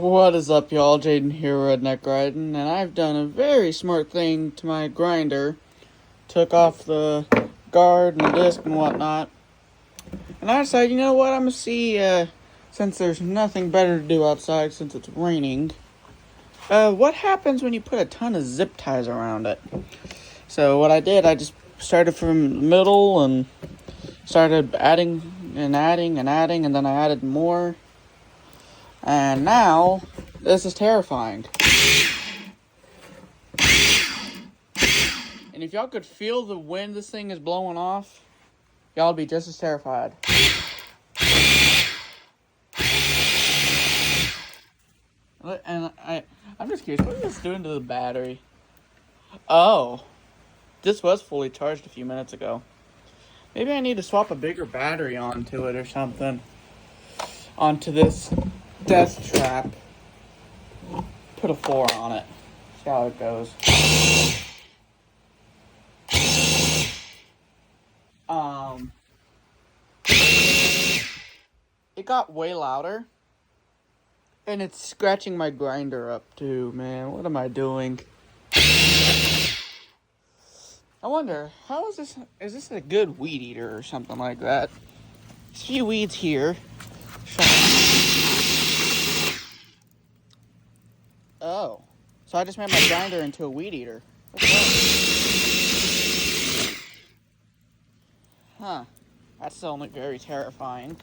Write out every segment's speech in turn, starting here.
What is up, y'all? Jaden here, Redneck Riding, and I've done a very smart thing to my grinder. Took off the guard and the disc and whatnot. And I decided, you know what, I'm gonna see, since there's nothing better to do outside since it's raining, what happens when you put a ton of zip ties around it? So what I did, I just started from the middle and started adding and adding and adding, and then I added more. And now, this is terrifying. And if y'all could feel the wind this thing is blowing off, y'all would be just as terrified. And I'm just curious, what is this doing to the battery? Oh, this was fully charged a few minutes ago. Maybe I need to swap a bigger battery onto it or something. Onto this death trap. Put a 4 on it. See how it goes. It got way louder. And it's scratching my grinder up too, man. What am I doing? I wonder, how is this? Is this a good weed eater or something like that? There's a few weeds here. Oh. So I just made my grinder into a weed eater. Huh. That's only very terrifying.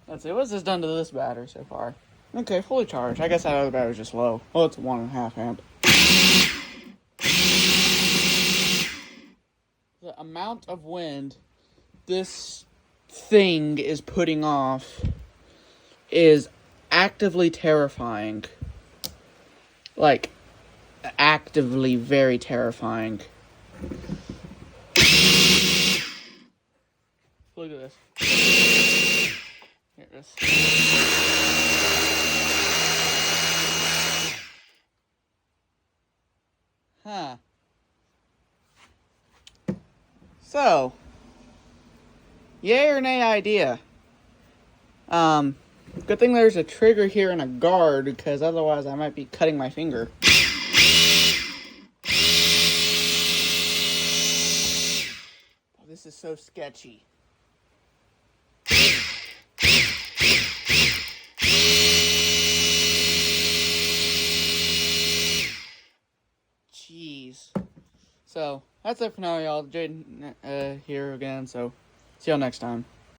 Let's see, what's this done to this battery so far? Okay, fully charged. I guess that other battery's just low. Well, it's 1.5 amp. The amount of wind this thing is putting off is actively terrifying. Like, actively very terrifying. Look at this. Here it is. Huh. So, yay or nay idea? Good thing there's a trigger here and a guard, because otherwise I might be cutting my finger. Oh, this is so sketchy. Jeez. So, that's it for now, y'all. Jaden here again, so see y'all next time.